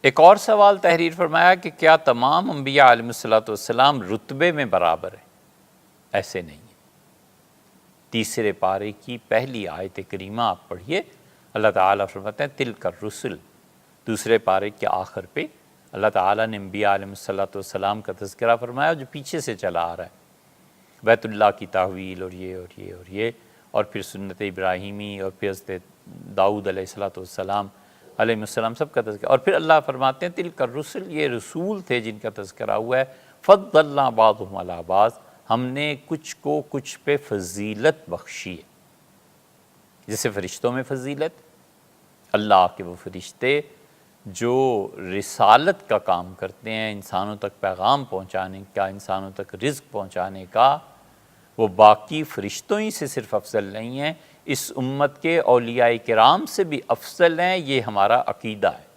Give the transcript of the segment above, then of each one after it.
ایک اور سوال تحریر فرمایا کہ کیا تمام انبیاء علیہ الصلوۃ والسلام رتبے میں برابر ہیں؟ ایسے نہیں ہے۔ تیسرے پارے کی پہلی آیت کریمہ آپ پڑھیے، اللہ تعالیٰ فرماتے ہیں تلک الرسل۔ دوسرے پارے کے آخر پہ اللہ تعالیٰ نے انبیاء علیہ الصلوۃ والسلام کا تذکرہ فرمایا جو پیچھے سے چلا آ رہا ہے، بیت اللہ کی تحویل اور یہ اور یہ اور یہ، اور پھر سنت ابراہیمی، اور پھر حضرت داؤد علیہ الصلوۃ والسلام علیہ السلام سب کا تذکرہ، اور پھر اللہ فرماتے ہیں تلک الرسل، یہ رسول تھے جن کا تذکرہ ہوا ہے، فضلنا بعضهم علی بعض، ہم نے کچھ کو کچھ پہ فضیلت بخشی ہے۔ جیسے فرشتوں میں فضیلت، اللہ کے وہ فرشتے جو رسالت کا کام کرتے ہیں، انسانوں تک پیغام پہنچانے کا، انسانوں تک رزق پہنچانے کا، وہ باقی فرشتوں ہی سے صرف افضل نہیں ہیں، اس امت کے اولیاء کرام سے بھی افضل ہیں، یہ ہمارا عقیدہ ہے۔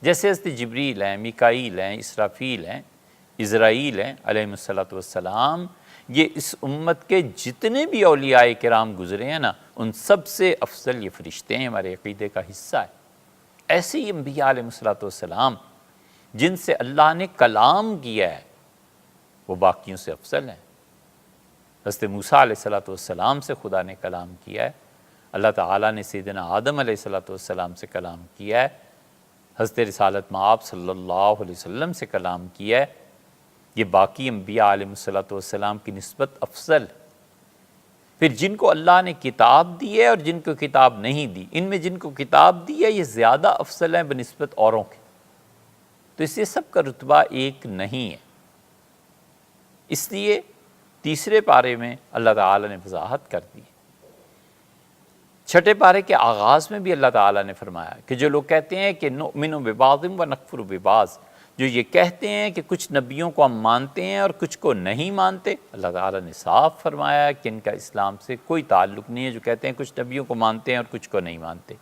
جیسے حضرت جبریل ہیں، میکائیل ہیں، اسرافیل ہیں، عزرائیل ہیں علیہ الصلوۃ والسلام، یہ اس امت کے جتنے بھی اولیاء کرام گزرے ہیں نا، ان سب سے افضل یہ فرشتے ہیں، ہمارے عقیدے کا حصہ ہے۔ ایسے ہی انبیاء علیہ الصلوۃ والسلام جن سے اللہ نے کلام کیا ہے، وہ باقیوں سے افضل ہیں۔ حضرت موسیٰ علیہ الصلوۃ والسلام سے خدا نے کلام کیا ہے، اللہ تعالیٰ نے سیدنا آدم علیہ الصلوۃ والسلام سے کلام کیا ہے، حضرت رسالت مآب صلی اللہ علیہ وسلم سے کلام کیا ہے، یہ باقی انبیاء علیہ الصلوۃ والسلام کی نسبت افضل۔ پھر جن کو اللہ نے کتاب دی ہے اور جن کو کتاب نہیں دی، ان میں جن کو کتاب دی ہے یہ زیادہ افضل ہیں بنسبت اوروں کے، تو اس سے سب کا رتبہ ایک نہیں ہے۔ اس لیے تیسرے پارے میں اللہ تعالیٰ نے وضاحت کر دی۔ چھٹے پارے کے آغاز میں بھی اللہ تعالیٰ نے فرمایا کہ جو لوگ کہتے ہیں کہ نؤمن ببعض ونکفر ببعض، جو یہ کہتے ہیں کہ کچھ نبیوں کو ہم مانتے ہیں اور کچھ کو نہیں مانتے، اللہ تعالیٰ نے صاف فرمایا کہ ان کا اسلام سے کوئی تعلق نہیں ہے، جو کہتے ہیں کچھ نبیوں کو مانتے ہیں اور کچھ کو نہیں مانتے۔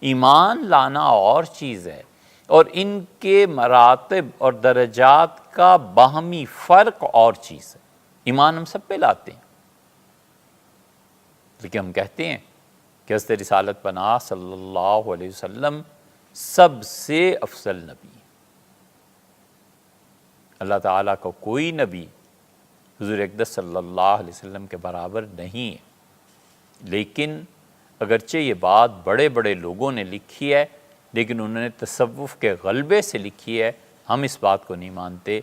ایمان لانا اور چیز ہے، اور ان کے مراتب اور درجات کا باہمی فرق اور چیز ہے۔ ایمان ہم سب پہ لاتے ہیں، لیکن ہم کہتے ہیں کہ حضرت رسالت پناہ صلی اللہ علیہ وسلم سب سے افضل نبی ہے۔ اللہ تعالیٰ کا کوئی نبی حضور اقدس صلی اللہ علیہ وسلم کے برابر نہیں ہے، لیکن اگرچہ یہ بات بڑے بڑے لوگوں نے لکھی ہے، لیکن انہوں نے تصوف کے غلبے سے لکھی ہے، ہم اس بات کو نہیں مانتے۔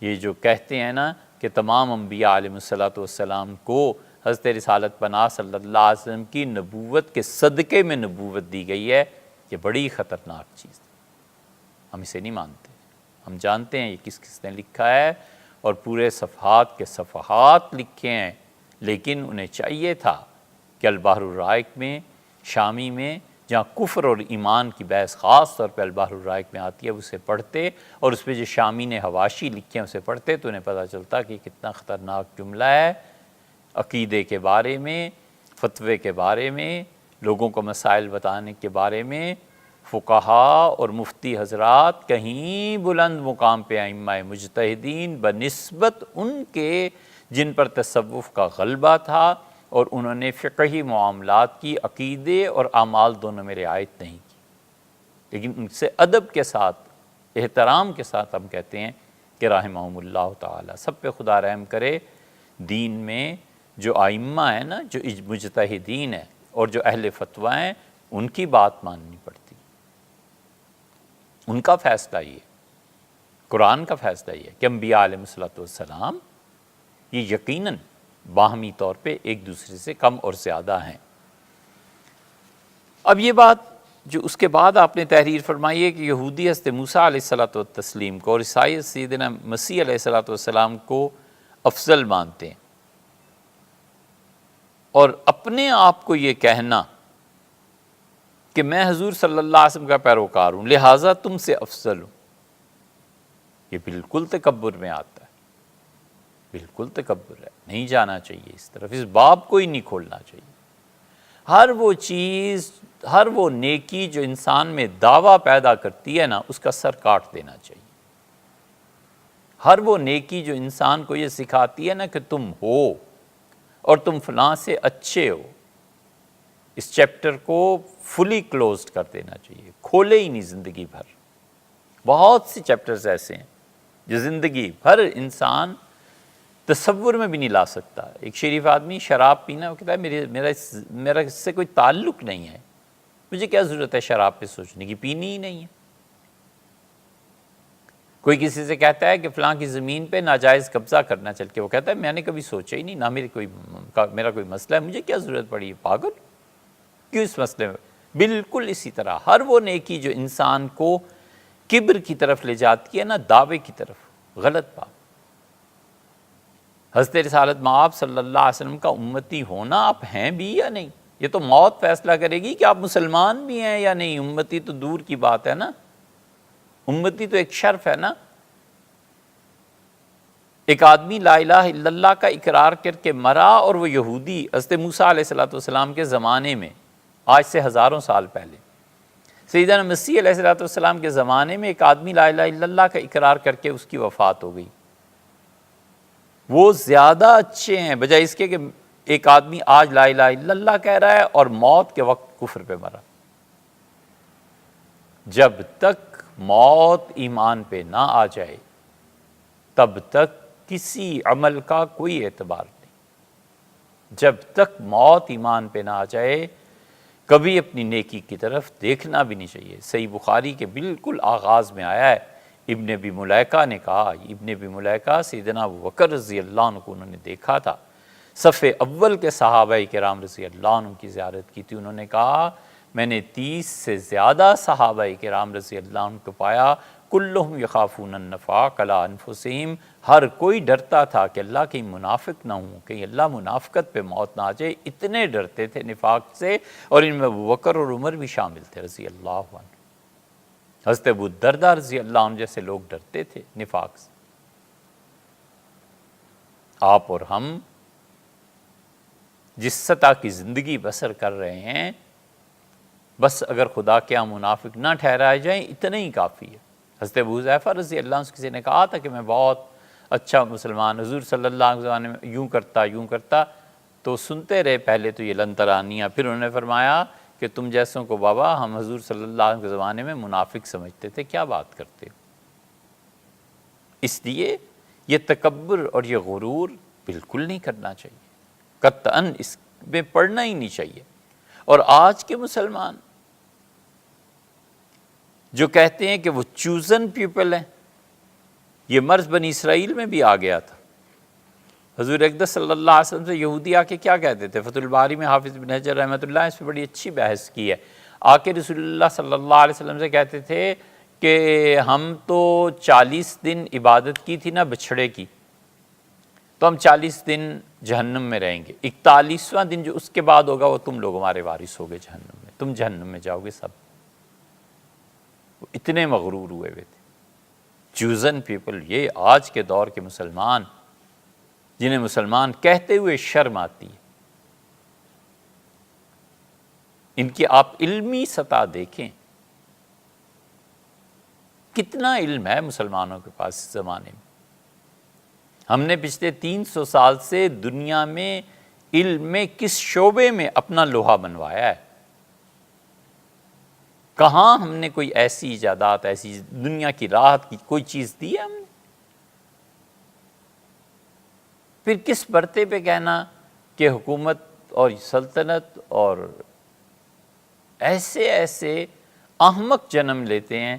یہ جو کہتے ہیں نا کہ تمام انبیاء علیہ الصلوۃ والسلام کو حضرت رسالت پناہ صلی اللہ علیہ وسلم کی نبوت کے صدقے میں نبوت دی گئی ہے، یہ بڑی خطرناک چیز ہے، ہم اسے نہیں مانتے۔ ہم جانتے ہیں یہ کس کس نے لکھا ہے، اور پورے صفحات کے صفحات لکھے ہیں، لیکن انہیں چاہیے تھا کہ البحر الرائق میں، شامی میں، جہاں کفر اور ایمان کی بحث خاص طور پہ البحر الرائق میں آتی ہے، اسے پڑھتے، اور اس پہ جو شامی نے حواشی لکھے ہیں اسے پڑھتے، تو انہیں پتہ چلتا کہ کتنا خطرناک جملہ ہے۔ عقیدے کے بارے میں، فتوے کے بارے میں، لوگوں کو مسائل بتانے کے بارے میں فقہاء اور مفتی حضرات کہیں بلند مقام پہ ائمہ مجتہدین بنسبت ان کے جن پر تصوف کا غلبہ تھا، اور انہوں نے فقہی معاملات کی عقیدے اور اعمال دونوں میں رعایت نہیں کی، لیکن ان سے ادب کے ساتھ، احترام کے ساتھ ہم کہتے ہیں کہ رحمہم اللہ تعالی، سب پہ خدا رحم کرے۔ دین میں جو ائمہ ہیں نا، جو مجتہدین ہیں اور جو اہل فتویٰ ہیں، ان کی بات ماننی پڑتی، ان کا فیصلہ یہ، قرآن کا فیصلہ یہ کہ انبیاء علیہ الصلوۃ والسلام یہ یقیناً باہمی طور پہ ایک دوسرے سے کم اور زیادہ ہیں۔ اب یہ بات جو اس کے بعد آپ نے تحریر فرمائی ہے کہ یہودی حضرت موسیٰ علیہ الصلوۃ والتسلیم کو اور عیسائی سیدنا مسیح علیہ الصلوۃ والسلام کو افضل مانتے ہیں، اور اپنے آپ کو یہ کہنا کہ میں حضور صلی اللہ علیہ وسلم کا پیروکار ہوں لہٰذا تم سے افضل ہوں، یہ بالکل تکبر میں آتا ہے، بالکل تکبر ہے، نہیں جانا چاہیے اس طرف، اس باب کو ہی نہیں کھولنا چاہیے۔ ہر وہ چیز، ہر وہ نیکی جو انسان میں دعویٰ پیدا کرتی ہے نا، اس کا سر کاٹ دینا چاہیے۔ ہر وہ نیکی جو انسان کو یہ سکھاتی ہے نا کہ تم ہو اور تم فلاں سے اچھے ہو، اس چیپٹر کو فلی کلوزڈ کر دینا چاہیے، کھولے ہی نہیں زندگی بھر۔ بہت سے چیپٹرز ایسے ہیں جو زندگی بھر انسان تصور میں بھی نہیں لا سکتا۔ ایک شریف آدمی شراب پینا، وہ کہتا ہے میرا اس سے کوئی تعلق نہیں ہے، مجھے کیا ضرورت ہے شراب پہ سوچنے کی، پینی ہی نہیں ہے۔ کوئی کسی سے کہتا ہے کہ فلاں کی زمین پہ ناجائز قبضہ کرنا، چل کے وہ کہتا ہے میں نے کبھی سوچا ہی نہیں، نہ میرا کوئی مسئلہ ہے، مجھے کیا ضرورت پڑی ہے، پاگل کیوں اس مسئلے میں۔ بالکل اسی طرح ہر وہ نیکی جو انسان کو کبر کی طرف لے جاتی ہے نا، دعوے کی طرف، غلط بات۔ حضرت رسالت مآب صلی اللہ علیہ وسلم کا امتی ہونا آپ ہیں بھی یا نہیں، یہ تو موت فیصلہ کرے گی کہ آپ مسلمان بھی ہیں یا نہیں۔ امتی تو دور کی بات ہے نا، امتی تو ایک شرف ہے نا۔ ایک آدمی لا الہ الا اللہ کا اقرار کر کے مرا، اور وہ یہودی حضرت موسیٰ علیہ السلام کے زمانے میں، آج سے ہزاروں سال پہلے، سیدنا مسیح علیہ السلام کے زمانے میں ایک آدمی لا الہ الا اللہ کا اقرار کر کے اس کی وفات ہو گئی۔ وہ زیادہ اچھے ہیں بجائے اس کے کہ ایک آدمی آج لا الہ الا اللہ کہہ رہا ہے اور موت کے وقت کفر پہ مرا۔ جب تک موت ایمان پہ نہ آ جائے تب تک کسی عمل کا کوئی اعتبار نہیں۔ جب تک موت ایمان پہ نہ آ جائے کبھی اپنی نیکی کی طرف دیکھنا بھی نہیں چاہیے۔ صحیح بخاری کے بالکل آغاز میں آیا ہے، ابن ابی ملیکہ نے کہا، ابن ابی ملیکہ سیدنا ابوبکر رضی اللہ عنہ کو انہوں نے دیکھا تھا، صف اول کے صحابہ کرام رضی اللہ عنہ کی زیارت کی تھی۔ انہوں نے کہا میں نے 30 سے زیادہ صحابہ کرام رضی اللہ عنہ کو پایا، کلہم یخافون النفاق علی انفسہم، ہر کوئی ڈرتا تھا کہ اللہ کہیں منافق نہ ہوں، کہیں اللہ منافقت پہ موت نہ آ جائے، اتنے ڈرتے تھے نفاق سے، اور ان میں ابوبکر اور عمر بھی شامل تھے رضی اللہ عنہ۔ حضرت ابو الدرداء رضی اللہ عنہ جیسے لوگ ڈرتے تھے نفاق سے۔ آپ اور ہم جس سطح کی زندگی بسر کر رہے ہیں، بس اگر خدا کے ہاں منافق نہ ٹھہرائے جائیں اتنا ہی کافی ہے۔ حضرت ابو حذیفہ رضی اللہ عنہ سے کسی نے کہا تھا کہ میں بہت اچھا مسلمان، حضور صلی اللہ علیہ وسلم میں یوں کرتا، تو سنتے رہے پہلے تو یہ لنترانیاں، پھر انہوں نے فرمایا کہ تم جیسوں کو بابا ہم حضور صلی اللہ علیہ وسلم کے زمانے میں منافق سمجھتے تھے، کیا بات کرتے ہو۔ اس لیے یہ تکبر اور یہ غرور بالکل نہیں کرنا چاہیے، قطعاً اس میں پڑھنا ہی نہیں چاہیے۔ اور آج کے مسلمان جو کہتے ہیں کہ وہ چوزن پیپل ہیں، یہ مرض بنی اسرائیل میں بھی آ گیا تھا۔ حضور اقدس صلی اللہ علیہ وسلم سے یہودی آ کے کیا کہتے تھے؟ فتح الباری میں حافظ بن حجر رحمۃ اللہ اس پہ بڑی اچھی بحث کی ہے۔ آ کے رسول اللہ صلی اللہ علیہ وسلم سے کہتے تھے کہ ہم تو 40 دن عبادت کی تھی نا بچھڑے کی، تو ہم 40 دن جہنم میں رہیں گے، 41واں دن جو اس کے بعد ہوگا وہ تم لوگ ہمارے وارث ہوگے جہنم میں، تم جہنم میں جاؤ گے سب۔ وہ اتنے مغرور ہوئے تھے۔ چوزن پیپل، یہ آج کے دور کے مسلمان جنہیں مسلمان کہتے ہوئے شرم آتی ہے، ان کی آپ علمی سطح دیکھیں، کتنا علم ہے مسلمانوں کے پاس اس زمانے میں۔ ہم نے پچھلے 300 سال سے دنیا میں علم میں کس شعبے میں اپنا لوہا بنوایا ہے؟ کہاں ہم نے کوئی ایسی ایجادات، ایسی دنیا کی راحت کی کوئی چیز دی ہے ہم نے؟ پھر کس برتے پہ کہنا کہ حکومت اور سلطنت اور ایسے احمق جنم لیتے ہیں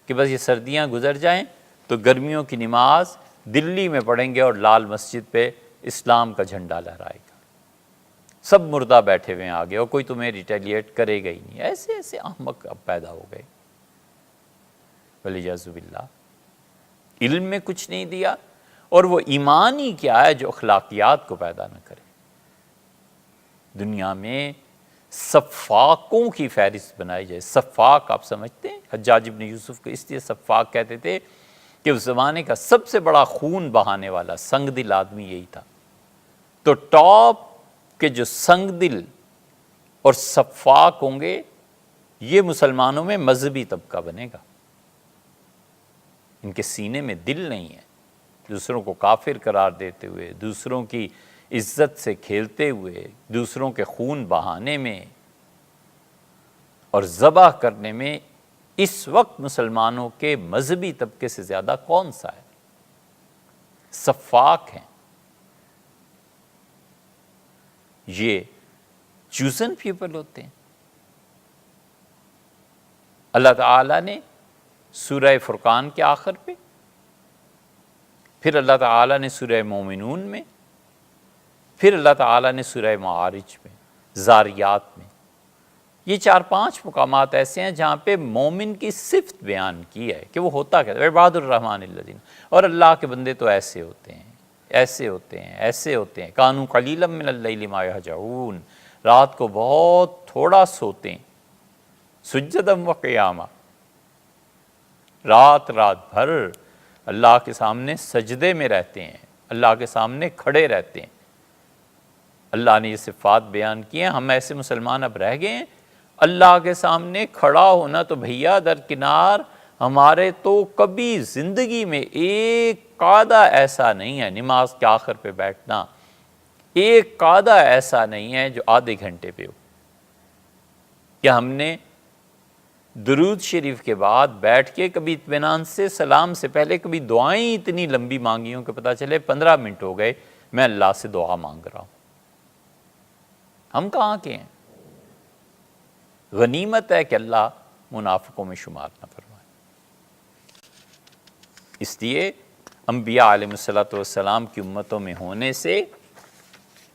کہ بس یہ سردیاں گزر جائیں تو گرمیوں کی نماز دلی میں پڑھیں گے اور لال مسجد پہ اسلام کا جھنڈا لہرائے گا، سب مردہ بیٹھے ہوئے ہیں آگے اور کوئی تمہیں ریٹیلیٹ کرے گا ہی نہیں۔ ایسے احمق اب پیدا ہو گئے، والعیاذ باللہ۔ علم میں کچھ نہیں دیا، اور وہ ایمان ہی کیا ہے جو اخلاقیات کو پیدا نہ کرے۔ دنیا میں سفاکوں کی فہرست بنائی جائے۔ سفاک آپ سمجھتے ہیں؟ حجاج بن یوسف کو اس لیے سفاک کہتے تھے کہ اس زمانے کا سب سے بڑا خون بہانے والا سنگ دل آدمی یہی تھا۔ تو ٹاپ کے جو سنگ دل اور سفاک ہوں گے، یہ مسلمانوں میں مذہبی طبقہ بنے گا۔ ان کے سینے میں دل نہیں ہے، دوسروں کو کافر قرار دیتے ہوئے، دوسروں کی عزت سے کھیلتے ہوئے، دوسروں کے خون بہانے میں اور ذبح کرنے میں اس وقت مسلمانوں کے مذہبی طبقے سے زیادہ کون سا ہے؟ سفاک ہیں، یہ چوزن پیپل ہوتے ہیں۔ اللہ تعالیٰ نے سورہ فرقان کے آخر پہ، پھر اللہ تعالیٰ نے سورہ مومنون میں، پھر اللہ تعالیٰ نے سورہ معارج میں، زاریات میں، یہ 4-5 مقامات ایسے ہیں جہاں پہ مومن کی صفت بیان کی ہے کہ وہ ہوتا کیا ہے، عباد الرحمن الذین، اور اللہ کے بندے تو ایسے ہوتے ہیں، ایسے ہوتے ہیں، ایسے ہوتے ہیں، کانوا قلیلا من اللیل ما یہجعون، رات کو بہت تھوڑا سوتے ہیں، سجدا و قیاما، رات بھر اللہ کے سامنے سجدے میں رہتے ہیں، اللہ کے سامنے کھڑے رہتے ہیں۔ اللہ نے یہ صفات بیان کی ہیں۔ ہم ایسے مسلمان اب رہ گئے ہیں، اللہ کے سامنے کھڑا ہونا تو بھیا درکنار، ہمارے تو کبھی زندگی میں ایک قاعدہ ایسا نہیں ہے، نماز کے آخر پہ بیٹھنا ایک قاعدہ ایسا نہیں ہے جو آدھے گھنٹے پہ ہو، کہ ہم نے درود شریف کے بعد بیٹھ کے کبھی اطمینان سے سلام سے پہلے کبھی دعائیں اتنی لمبی مانگی ہوں کہ پتہ چلے 15 منٹ ہو گئے میں اللہ سے دعا مانگ رہا ہوں۔ ہم کہاں کے ہیں؟ غنیمت ہے کہ اللہ منافقوں میں شمار نہ فرمائے۔ اس لیے انبیاء علیہ الصلوۃ والسلام کی امتوں میں ہونے سے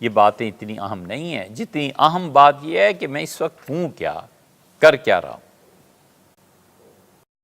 یہ باتیں اتنی اہم نہیں ہیں، جتنی اہم بات یہ ہے کہ میں اس وقت ہوں کیا، کر کیا رہا ہوں۔